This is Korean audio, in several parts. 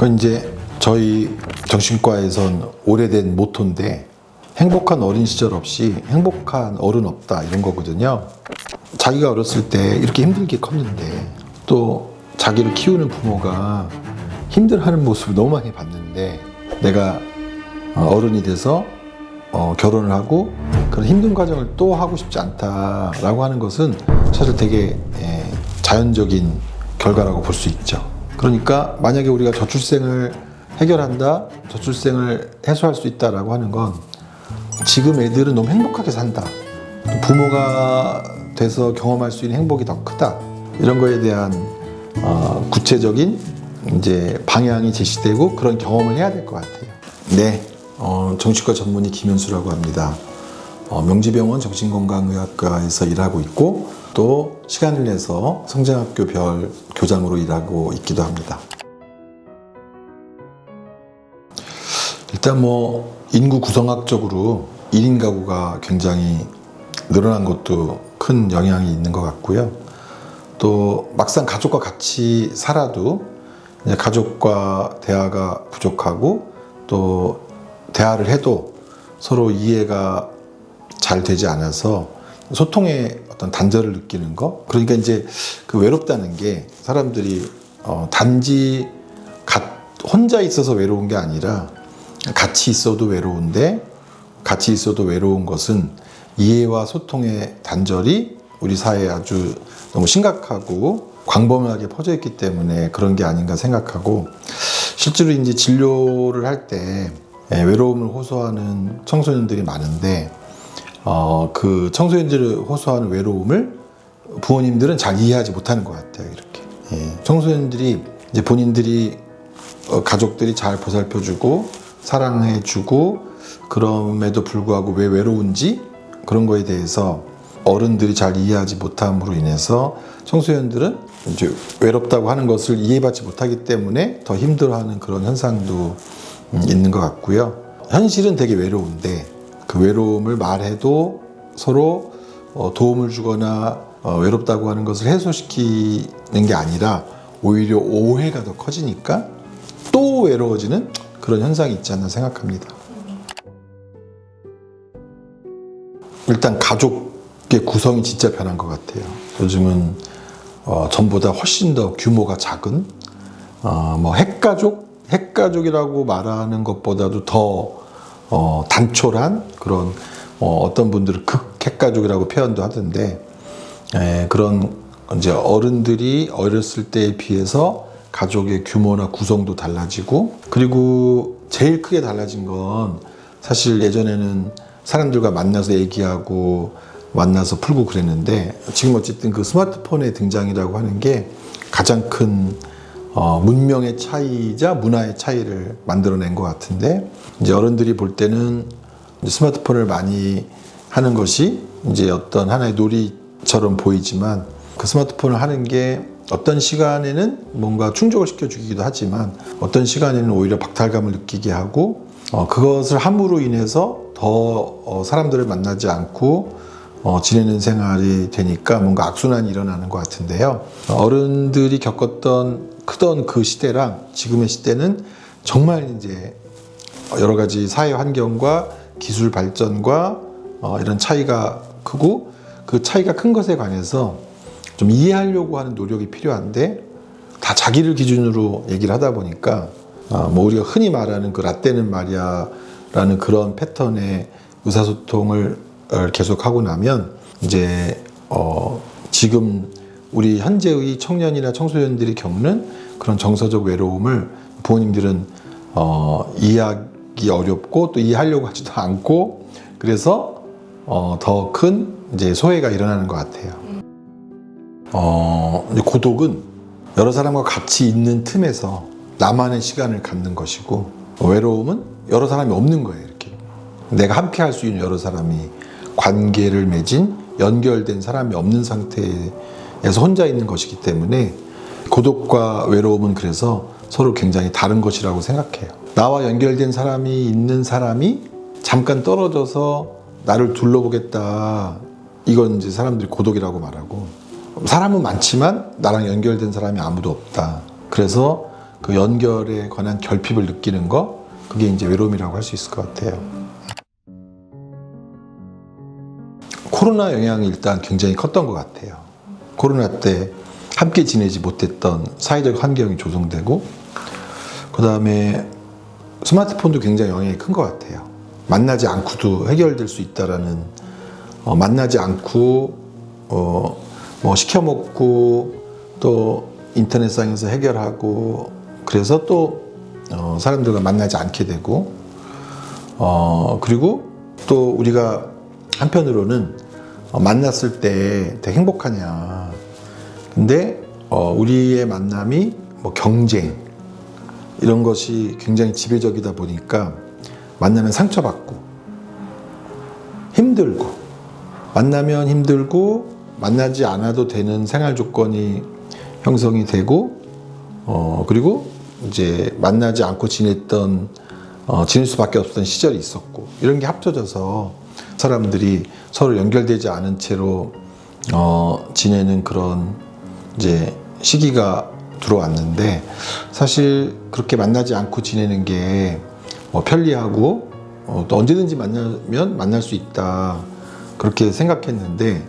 그건 이제 저희 정신과에선 오래된 모토인데, 행복한 어린 시절 없이 행복한 어른 없다, 이런 거거든요. 자기가 어렸을 때 이렇게 힘들게 컸는데, 또 자기를 키우는 부모가 힘들어하는 모습을 너무 많이 봤는데, 내가 어른이 돼서 결혼을 하고 그런 힘든 과정을 또 하고 싶지 않다라고 하는 것은 사실 되게 자연적인 결과라고 볼 수 있죠. 그러니까 만약에 우리가 저출생을 해결한다, 저출생을 해소할 수 있다라고 하는 건, 지금 애들은 너무 행복하게 산다, 부모가 돼서 경험할 수 있는 행복이 더 크다, 이런 거에 대한 구체적인 이제 방향이 제시되고 그런 경험을 해야 될 것 같아요. 네, 정신과 전문의 김현수라고 합니다. 명지병원 정신건강의학과에서 일하고 있고, 또 시간을 내서 성장학교 별 교장으로 일하고 있기도 합니다. 일단 인구 구성학적으로 1인 가구가 굉장히 늘어난 것도 큰 영향이 있는 것 같고요. 또 막상 가족과 같이 살아도 이제 가족과 대화가 부족하고, 또 대화를 해도 서로 이해가 잘 되지 않아서 소통의 어떤 단절을 느끼는 거. 그러니까 이제 그 외롭다는 게 사람들이 단지 혼자 있어서 외로운 게 아니라 같이 있어도 외로운데, 같이 있어도 외로운 것은 이해와 소통의 단절이 우리 사회에 아주 너무 심각하고 광범위하게 퍼져 있기 때문에 그런 게 아닌가 생각하고, 실제로 이제 진료를 할 때 외로움을 호소하는 청소년들이 많은데, 그 청소년들이 호소하는 외로움을 부모님들은 잘 이해하지 못하는 것 같아요. 이렇게 청소년들이 이제 본인들이 가족들이 잘 보살펴주고 사랑해주고, 그럼에도 불구하고 왜 외로운지, 그런 거에 대해서 어른들이 잘 이해하지 못함으로 인해서 청소년들은 이제 외롭다고 하는 것을 이해받지 못하기 때문에 더 힘들어하는 그런 현상도 있는 것 같고요. 현실은 되게 외로운데, 그 외로움을 말해도 서로 도움을 주거나 외롭다고 하는 것을 해소시키는 게 아니라 오히려 오해가 더 커지니까 또 외로워지는 그런 현상이 있지 않나 생각합니다. 일단 가족의 구성이 진짜 변한 것 같아요. 요즘은 전보다 훨씬 더 규모가 작은 핵가족이라고 말하는 것보다도 더 단촐한 그런, 어떤 분들은 극핵가족이라고 표현도 하던데, 그런 이제 어른들이 어렸을 때에 비해서 가족의 규모나 구성도 달라지고, 그리고 제일 크게 달라진 건 사실 예전에는 사람들과 만나서 얘기하고 만나서 풀고 그랬는데, 지금 어쨌든 그 스마트폰의 등장이라고 하는 게 가장 큰 문명의 차이이자 문화의 차이를 만들어낸 것 같은데, 이제 어른들이 볼 때는 스마트폰을 많이 하는 것이 이제 어떤 하나의 놀이처럼 보이지만, 그 스마트폰을 하는 게 어떤 시간에는 뭔가 충족을 시켜주기도 하지만, 어떤 시간에는 오히려 박탈감을 느끼게 하고, 그것을 함으로 인해서 더 사람들을 만나지 않고 지내는 생활이 되니까 뭔가 악순환이 일어나는 것 같은데요. 어른들이 크던 그 시대랑 지금의 시대는 정말 이제 여러 가지 사회 환경과 기술 발전과 이런 차이가 크고, 그 차이가 큰 것에 관해서 좀 이해하려고 하는 노력이 필요한데, 다 자기를 기준으로 얘기를 하다 보니까 우리가 흔히 말하는 그 라떼는 말이야라는 그런 패턴의 의사소통을 계속하고 나면, 이제 지금 우리 현재의 청년이나 청소년들이 겪는 그런 정서적 외로움을 부모님들은 이해하기 어렵고 또 이해하려고 하지도 않고, 그래서 더 큰 이제 소외가 일어나는 것 같아요. 고독은 여러 사람과 같이 있는 틈에서 나만의 시간을 갖는 것이고, 외로움은 여러 사람이 없는 거예요. 이렇게 내가 함께 할 수 있는 여러 사람이 관계를 맺은 연결된 사람이 없는 상태에서 혼자 있는 것이기 때문에, 고독과 외로움은 그래서 서로 굉장히 다른 것이라고 생각해요. 나와 연결된 사람이 있는 사람이 잠깐 떨어져서 나를 둘러보겠다, 이건 이제 사람들이 고독이라고 말하고, 사람은 많지만 나랑 연결된 사람이 아무도 없다. 그래서 그 연결에 관한 결핍을 느끼는 거, 그게 이제 외로움이라고 할 수 있을 것 같아요. 코로나 영향이 일단 굉장히 컸던 것 같아요. 코로나 때 함께 지내지 못했던 사회적 환경이 조성되고, 그 다음에 스마트폰도 굉장히 영향이 큰 것 같아요. 만나지 않고도 해결될 수 있다라는, 만나지 않고 뭐 시켜 먹고 또 인터넷상에서 해결하고, 그래서 또 사람들과 만나지 않게 되고, 그리고 또 우리가 한편으로는 만났을 때 되게 행복하냐. 근데 우리의 만남이 뭐 경쟁 이런 것이 굉장히 지배적이다 보니까 만나면 상처받고 힘들고, 만나면 힘들고 만나지 않아도 되는 생활 조건이 형성이 되고, 그리고 이제 만나지 않고 지낼 수밖에 없었던 시절이 있었고, 이런 게 합쳐져서 사람들이 서로 연결되지 않은 채로 지내는 그런 이제 시기가 들어왔는데, 사실 그렇게 만나지 않고 지내는 게 편리하고 또 언제든지 만나면 만날 수 있다, 그렇게 생각했는데,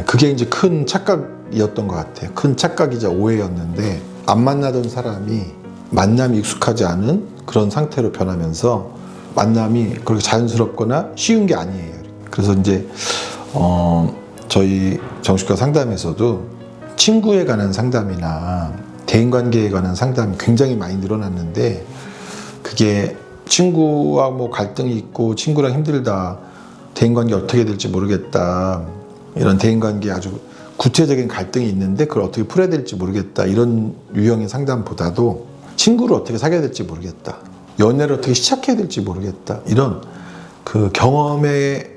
그게 이제 큰 착각이었던 것 같아요. 큰 착각이자 오해였는데, 안 만나던 사람이 만남이 익숙하지 않은 그런 상태로 변하면서 만남이 그렇게 자연스럽거나 쉬운 게 아니에요. 그래서 이제 저희 정신과 상담에서도 친구에 관한 상담이나 대인관계에 관한 상담이 굉장히 많이 늘어났는데, 그게 친구와 뭐 갈등이 있고 친구랑 힘들다, 대인관계 어떻게 될지 모르겠다, 이런 대인관계에 아주 구체적인 갈등이 있는데 그걸 어떻게 풀어야 될지 모르겠다, 이런 유형의 상담보다도 친구를 어떻게 사귀어야 될지 모르겠다, 연애를 어떻게 시작해야 될지 모르겠다, 이런 그 경험의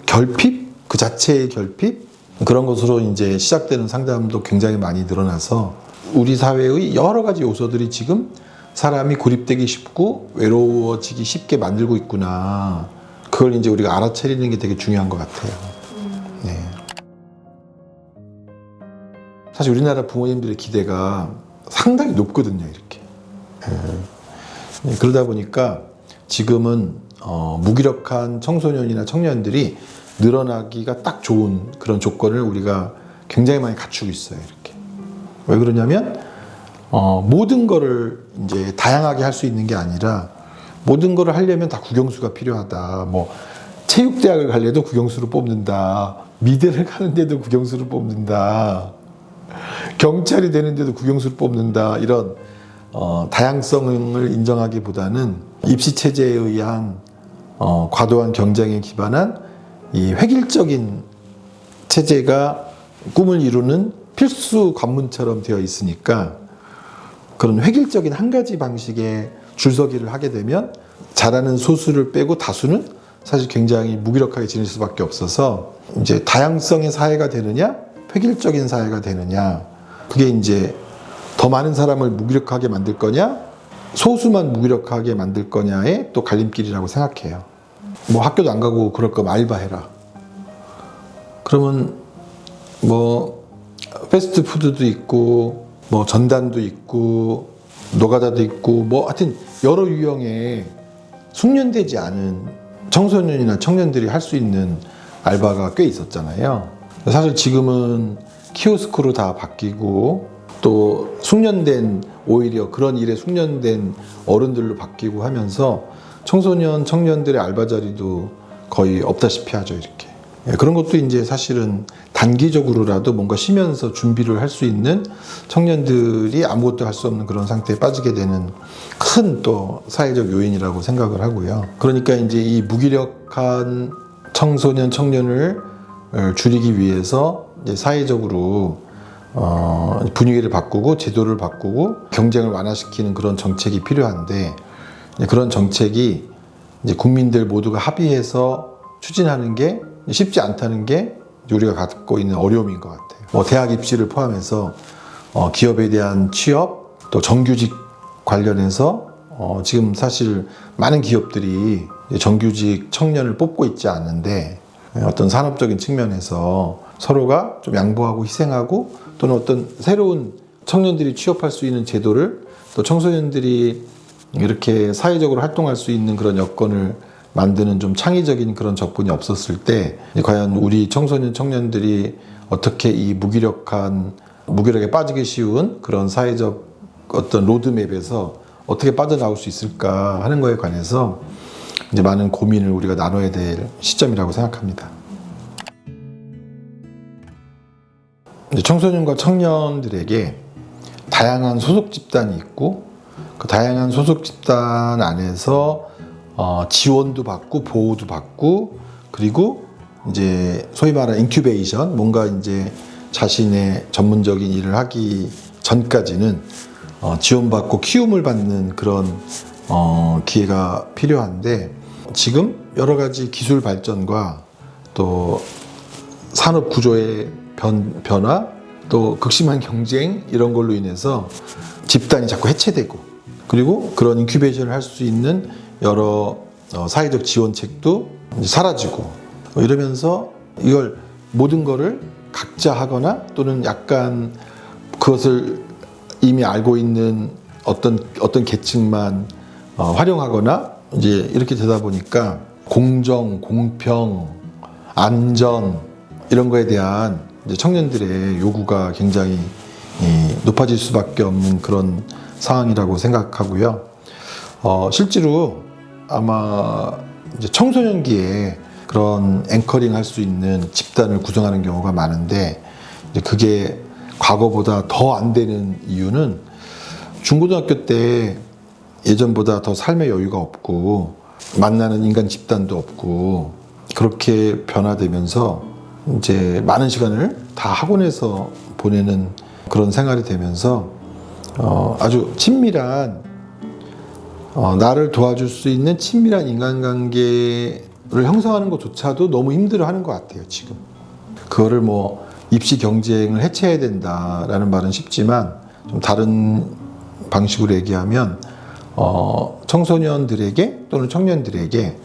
결핍, 그 자체의 결핍, 그런 것으로 이제 시작되는 상담도 굉장히 많이 늘어나서 우리 사회의 여러 가지 요소들이 지금 사람이 고립되기 쉽고 외로워지기 쉽게 만들고 있구나, 그걸 이제 우리가 알아차리는 게 되게 중요한 것 같아요. 네. 사실 우리나라 부모님들의 기대가 상당히 높거든요, 이렇게. 그러다 보니까 지금은 무기력한 청소년이나 청년들이 늘어나기가 딱 좋은 그런 조건을 우리가 굉장히 많이 갖추고 있어요, 이렇게. 왜 그러냐면 모든 거를 이제 다양하게 할 수 있는 게 아니라, 모든 거를 하려면 다 국영수가 필요하다. 뭐 체육대학을 가려도 국영수를 뽑는다, 미대를 가는데도 국영수를 뽑는다, 경찰이 되는데도 국영수를 뽑는다, 이런 다양성을 인정하기보다는 입시 체제에 의한 과도한 경쟁에 기반한 이 획일적인 체제가 꿈을 이루는 필수 관문처럼 되어 있으니까, 그런 획일적인 한 가지 방식의 줄서기를 하게 되면 잘하는 소수를 빼고 다수는 사실 굉장히 무기력하게 지낼 수밖에 없어서, 이제 다양성의 사회가 되느냐, 획일적인 사회가 되느냐, 그게 이제 더 많은 사람을 무기력하게 만들 거냐, 소수만 무기력하게 만들 거냐의 또 갈림길이라고 생각해요. 뭐 학교도 안 가고 그럴 거면 알바해라. 그러면 뭐 패스트푸드도 있고 뭐 전단도 있고 노가다도 있고 뭐 하여튼 여러 유형의 숙련되지 않은 청소년이나 청년들이 할 수 있는 알바가 꽤 있었잖아요. 사실 지금은 키오스크로 다 바뀌고, 또 숙련된, 오히려 그런 일에 숙련된 어른들로 바뀌고 하면서 청소년, 청년들의 알바 자리도 거의 없다시피 하죠, 이렇게. 그런 것도 이제 사실은 단기적으로라도 뭔가 쉬면서 준비를 할 수 있는 청년들이 아무것도 할 수 없는 그런 상태에 빠지게 되는 큰 또 사회적 요인이라고 생각을 하고요. 그러니까 이제 이 무기력한 청소년, 청년을 줄이기 위해서 이제 사회적으로 분위기를 바꾸고 제도를 바꾸고 경쟁을 완화시키는 그런 정책이 필요한데, 그런 정책이 이제 국민들 모두가 합의해서 추진하는 게 쉽지 않다는 게 우리가 갖고 있는 어려움인 것 같아요. 뭐 대학 입시를 포함해서 기업에 대한 취업, 또 정규직 관련해서 지금 사실 많은 기업들이 정규직 청년을 뽑고 있지 않은데, 어떤 산업적인 측면에서 서로가 좀 양보하고 희생하고, 또는 어떤 새로운 청년들이 취업할 수 있는 제도를 또 청소년들이 이렇게 사회적으로 활동할 수 있는 그런 여건을 만드는 좀 창의적인 그런 접근이 없었을 때 과연 우리 청소년 청년들이 어떻게 이 무기력에 빠지기 쉬운 그런 사회적 어떤 로드맵에서 어떻게 빠져나올 수 있을까 하는 거에 관해서 이제 많은 고민을 우리가 나눠야 될 시점이라고 생각합니다. 이제 청소년과 청년들에게 다양한 소속 집단이 있고 그 다양한 소속 집단 안에서 지원도 받고 보호도 받고 그리고 이제 소위 말하는 인큐베이션 뭔가 이제 자신의 전문적인 일을 하기 전까지는 지원받고 키움을 받는 그런 기회가 필요한데 지금 여러 가지 기술 발전과 또 산업 구조의 변화 또 극심한 경쟁 이런 걸로 인해서 집단이 자꾸 해체되고 그리고 그런 인큐베이션을 할 수 있는 여러 사회적 지원책도 이제 사라지고 이러면서 이걸 모든 거를 각자 하거나 또는 약간 그것을 이미 알고 있는 어떤 계층만 활용하거나 이제 이렇게 되다 보니까 공정, 공평, 안전 이런 거에 대한 이제 청년들의 요구가 굉장히 높아질 수밖에 없는 그런 상황이라고 생각하고요. 실제로 아마 이제 청소년기에 그런 앵커링 할 수 있는 집단을 구성하는 경우가 많은데 이제 그게 과거보다 더 안 되는 이유는 중고등학교 때 예전보다 더 삶의 여유가 없고 만나는 인간 집단도 없고 그렇게 변화되면서 이제 많은 시간을 다 학원에서 보내는 그런 생활이 되면서 아주 친밀한 나를 도와줄 수 있는 친밀한 인간관계를 형성하는 것조차도 너무 힘들어하는 것 같아요. 지금 그거를 뭐 입시 경쟁을 해체해야 된다라는 말은 쉽지만 좀 다른 방식으로 얘기하면 청소년들에게 또는 청년들에게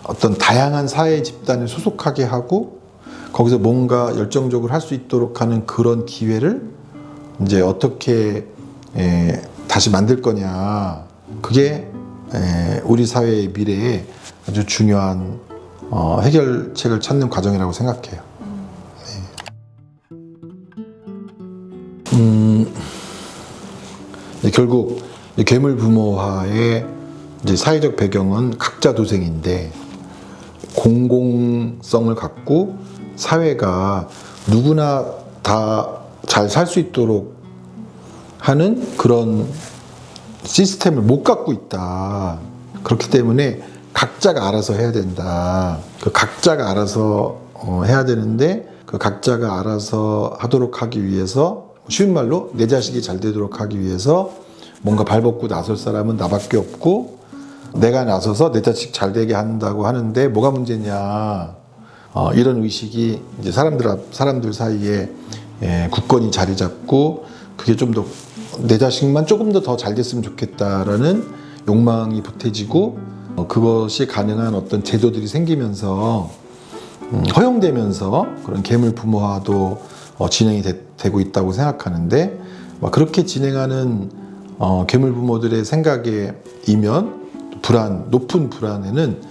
어떤 다양한 사회 집단에 소속하게 하고 거기서 뭔가 열정적으로 할 수 있도록 하는 그런 기회를 이제 어떻게 다시 만들 거냐 그게 우리 사회의 미래에 아주 중요한 해결책을 찾는 과정이라고 생각해요. 결국 괴물 부모화의 이제 사회적 배경은 각자 도생인데 공공성을 갖고 사회가 누구나 다 잘 살 수 있도록 하는 그런 시스템을 못 갖고 있다. 그렇기 때문에 각자가 알아서 해야 된다. 그 각자가 알아서 해야 되는데 그 각자가 알아서 하도록 하기 위해서 쉬운 말로 내 자식이 잘 되도록 하기 위해서 뭔가 발벗고 나설 사람은 나밖에 없고 내가 나서서 내 자식 잘 되게 한다고 하는데 뭐가 문제냐 이런 의식이 이제 사람들 사이에 굳건히 자리 잡고 그게 좀 더 내 자식만 조금 더 잘 됐으면 좋겠다라는 욕망이 보태지고 그것이 가능한 어떤 제도들이 생기면서 허용되면서 그런 괴물 부모화도 진행이 되고 있다고 생각하는데 그렇게 진행하는 괴물 부모들의 생각에 이면 높은 불안에는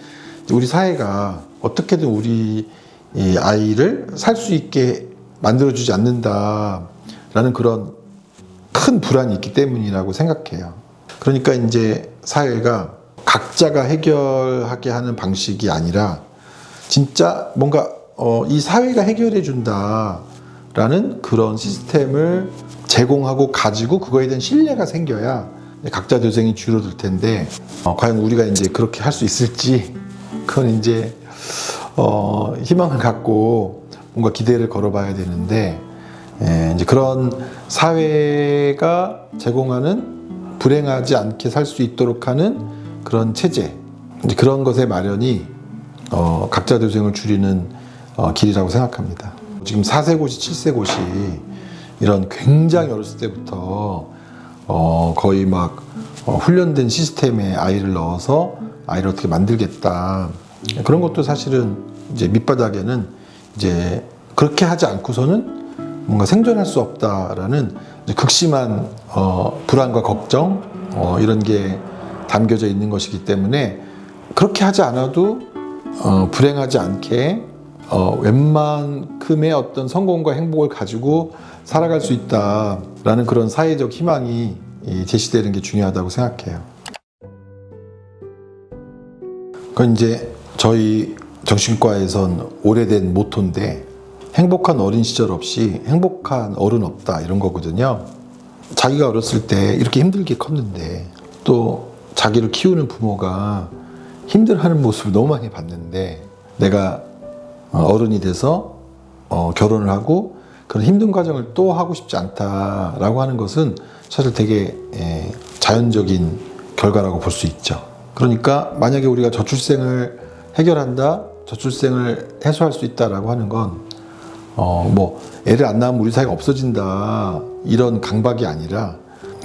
우리 사회가 어떻게든 우리 아이를 살 수 있게 만들어주지 않는다라는 그런 큰 불안이 있기 때문이라고 생각해요. 그러니까 이제 사회가 각자가 해결하게 하는 방식이 아니라 진짜 뭔가 이 사회가 해결해 준다라는 그런 시스템을 제공하고 가지고 그거에 대한 신뢰가 생겨야 각자 도생이 줄어들 텐데 과연 우리가 이제 그렇게 할 수 있을지 그건 이제 희망을 갖고 뭔가 기대를 걸어봐야 되는데 이제 그런 사회가 제공하는 불행하지 않게 살 수 있도록 하는 그런 체제 이제 그런 것의 마련이 각자 도생을 줄이는 길이라고 생각합니다. 지금 4세 고시, 7세 고시 이런 굉장히 어렸을 때부터 거의 막 훈련된 시스템에 아이를 넣어서 아이를 어떻게 만들겠다 그런 것도 사실은 이제 밑바닥에는 이제 그렇게 하지 않고서는 뭔가 생존할 수 없다라는 이제 극심한 불안과 걱정 이런 게 담겨져 있는 것이기 때문에 그렇게 하지 않아도 불행하지 않게 웬만큼의 어떤 성공과 행복을 가지고 살아갈 수 있다라는 그런 사회적 희망이 제시되는 게 중요하다고 생각해요. 그건 이제 저희 정신과에선 오래된 모토인데 행복한 어린 시절 없이 행복한 어른 없다 이런 거거든요. 자기가 어렸을 때 이렇게 힘들게 컸는데 또 자기를 키우는 부모가 힘들어하는 모습을 너무 많이 봤는데 내가 어른이 돼서 결혼을 하고 그런 힘든 과정을 또 하고 싶지 않다라고 하는 것은 사실 되게 자연적인 결과라고 볼 수 있죠. 그러니까 만약에 우리가 저출생을 해결한다, 저출생을 해소할 수 있다라고 하는 건 뭐 애를 안 낳으면 우리 사회가 없어진다 이런 강박이 아니라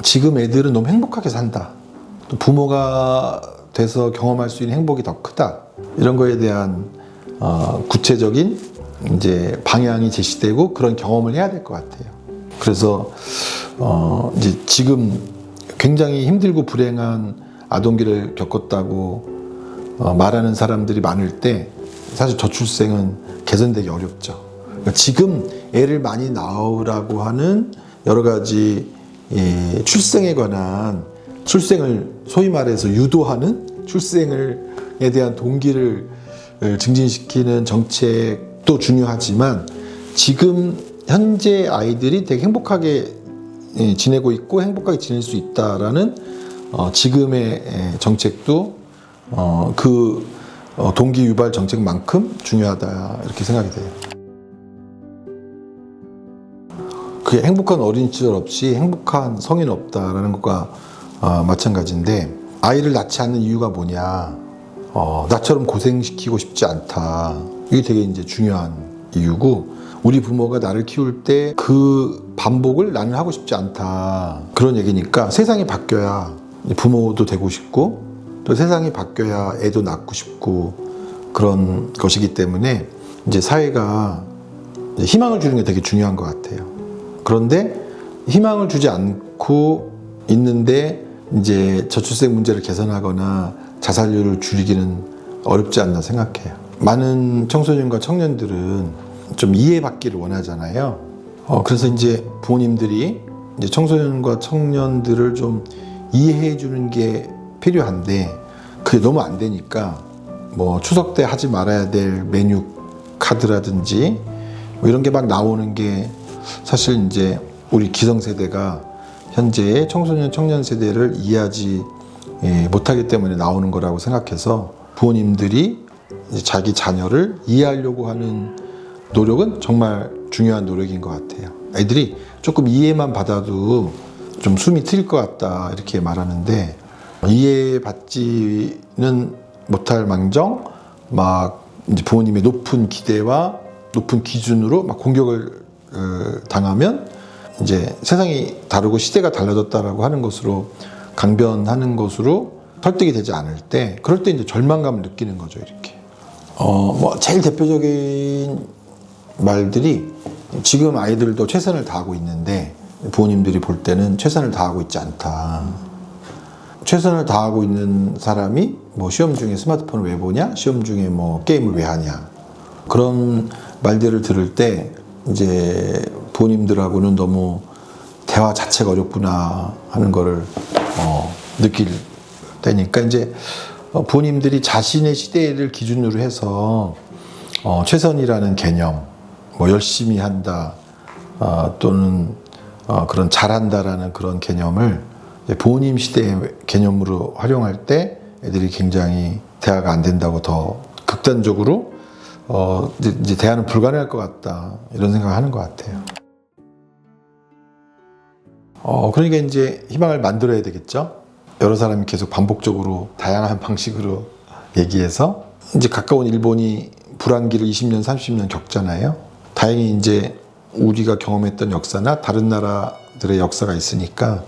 지금 애들은 너무 행복하게 산다. 또 부모가 돼서 경험할 수 있는 행복이 더 크다. 이런 거에 대한 구체적인 이제 방향이 제시되고 그런 경험을 해야 될 것 같아요. 그래서 이제 지금 굉장히 힘들고 불행한 아동기를 겪었다고 말하는 사람들이 많을 때 사실 저출생은 개선되기 어렵죠. 그러니까 지금 애를 많이 낳으라고 하는 여러 가지 출생에 관한 출생을 소위 말해서 유도하는 출생에 대한 동기를 증진시키는 정책도 중요하지만 지금 현재 아이들이 되게 행복하게 지내고 있고 행복하게 지낼 수 있다라는 지금의 정책도 그 동기 유발 정책만큼 중요하다 이렇게 생각이 돼요. 그 행복한 어린 시절 없이 행복한 성인 없다라는 것과 마찬가지인데 아이를 낳지 않는 이유가 뭐냐? 나처럼 고생시키고 싶지 않다. 이게 되게 이제 중요한 이유고 우리 부모가 나를 키울 때 그 반복을 나는 하고 싶지 않다. 그런 얘기니까 세상이 바뀌어야 부모도 되고 싶고 또 세상이 바뀌어야 애도 낳고 싶고 그런 것이기 때문에 이제 사회가 희망을 주는 게 되게 중요한 것 같아요. 그런데 희망을 주지 않고 있는데 이제 저출생 문제를 개선하거나 자살률을 줄이기는 어렵지 않나 생각해요. 많은 청소년과 청년들은 좀 이해받기를 원하잖아요. 그래서 이제 부모님들이 이제 청소년과 청년들을 좀 이해해 주는 게 필요한데 그게 너무 안 되니까 뭐 추석 때 하지 말아야 될 메뉴 카드라든지 뭐 이런 게 막 나오는 게 사실 이제 우리 기성세대가 현재의 청소년 청년 세대를 이해하지 못하기 때문에 나오는 거라고 생각해서 부모님들이 자기 자녀를 이해하려고 하는 노력은 정말 중요한 노력인 것 같아요. 애들이 조금 이해만 받아도 좀 숨이 트일 것 같다 이렇게 말하는데 이해받지는 못할 망정 막 이제 부모님의 높은 기대와 높은 기준으로 막 공격을 당하면 이제 세상이 다르고 시대가 달라졌다라고 하는 것으로 강변하는 것으로 설득이 되지 않을 때 그럴 때 이제 절망감을 느끼는 거죠. 이렇게 뭐 제일 대표적인 말들이 지금 아이들도 최선을 다하고 있는데 부모님들이 볼 때는 최선을 다하고 있지 않다. 최선을 다하고 있는 사람이 뭐 시험 중에 스마트폰을 왜 보냐? 시험 중에 뭐 게임을 왜 하냐? 그런 말들을 들을 때 이제 부모님들하고는 너무 대화 자체가 어렵구나 하는 거를 느낄 때니까 이제 부모님들이 자신의 시대를 기준으로 해서 최선이라는 개념, 뭐 열심히 한다 또는 그런 잘한다라는 그런 개념을 부모님 시대의 개념으로 활용할 때 애들이 굉장히 대화가 안 된다고 더 극단적으로 이제 대화는 불가능할 것 같다 이런 생각을 하는 것 같아요. 그러니까 이제 희망을 만들어야 되겠죠. 여러 사람이 계속 반복적으로 다양한 방식으로 얘기해서 이제 가까운 일본이 불황기를 20년, 30년 겪잖아요. 다행히 이제 우리가 경험했던 역사나 다른 나라들의 역사가 있으니까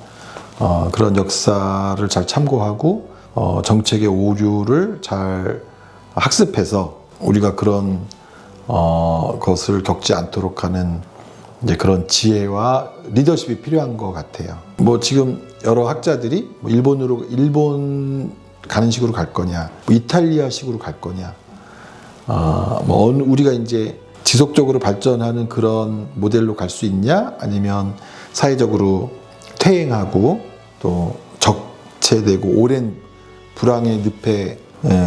그런 역사를 잘 참고하고 정책의 오류를 잘 학습해서 우리가 그런 것을 겪지 않도록 하는 이제 그런 지혜와 리더십이 필요한 것 같아요. 뭐 지금 여러 학자들이 뭐 일본 가는 식으로 갈 거냐, 뭐 이탈리아식으로 갈 거냐, 우리가 이제 지속적으로 발전하는 그런 모델로 갈 수 있냐, 아니면 사회적으로 퇴행하고 또 적체되고 오랜 불황의 늪에,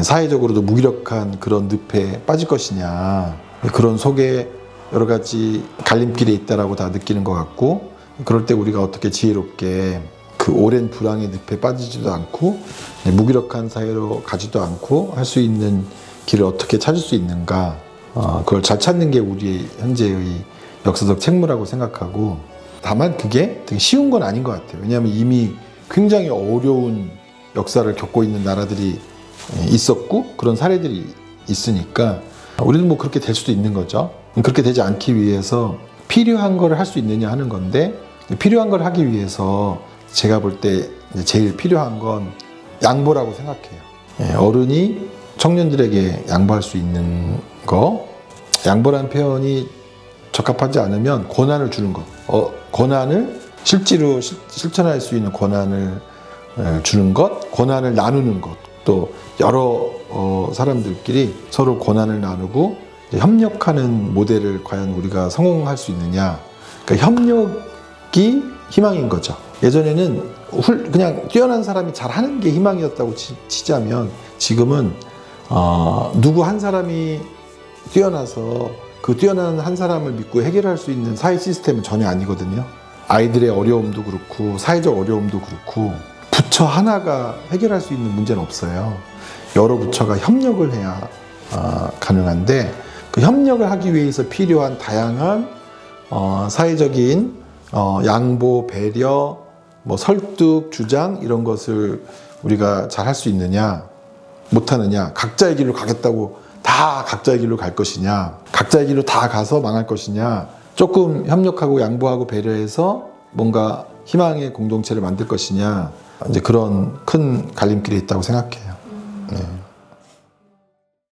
사회적으로도 무기력한 그런 늪에 빠질 것이냐, 그런 속에 여러 가지 갈림길에 있다라고 다 느끼는 것 같고, 그럴 때 우리가 어떻게 지혜롭게 그 오랜 불황의 늪에 빠지지도 않고 무기력한 사회로 가지도 않고 할 수 있는 길을 어떻게 찾을 수 있는가, 그걸 잘 찾는 게 우리의 현재의 역사적 책무라고 생각하고, 다만 그게 되게 쉬운 건 아닌 것 같아요. 왜냐하면 이미 굉장히 어려운 역사를 겪고 있는 나라들이 있었고 그런 사례들이 있으니까 우리도 뭐 그렇게 될 수도 있는 거죠. 그렇게 되지 않기 위해서 필요한 걸 할 수 있느냐 하는 건데, 필요한 걸 하기 위해서 제가 볼 때 제일 필요한 건 양보라고 생각해요. 어른이 청년들에게 양보할 수 있는 거, 양보라는 표현이 적합하지 않으면 권한을 주는 것, 권한을 실제로 실천할 수 있는 권한을 주는 것, 권한을 나누는 것, 또 여러 사람들끼리 서로 권한을 나누고 협력하는 모델을 과연 우리가 성공할 수 있느냐. 그러니까 협력이 희망인 거죠. 예전에는 그냥 뛰어난 사람이 잘하는 게 희망이었다고 치자면, 지금은 누구 한 사람이 뛰어나서 그 뛰어난 한 사람을 믿고 해결할 수 있는 사회 시스템은 전혀 아니거든요. 아이들의 어려움도 그렇고 사회적 어려움도 그렇고 부처 하나가 해결할 수 있는 문제는 없어요. 여러 부처가 협력을 해야 가능한데, 그 협력을 하기 위해서 필요한 다양한 사회적인 양보, 배려, 뭐 설득, 주장, 이런 것을 우리가 잘 할 수 있느냐, 못하느냐, 각자의 길로 가겠다고 다 각자의 길로 갈 것이냐, 각자의 길로 다 가서 망할 것이냐, 조금 협력하고 양보하고 배려해서 뭔가 희망의 공동체를 만들 것이냐, 이제 그런 큰 갈림길에 있다고 생각해요. 네.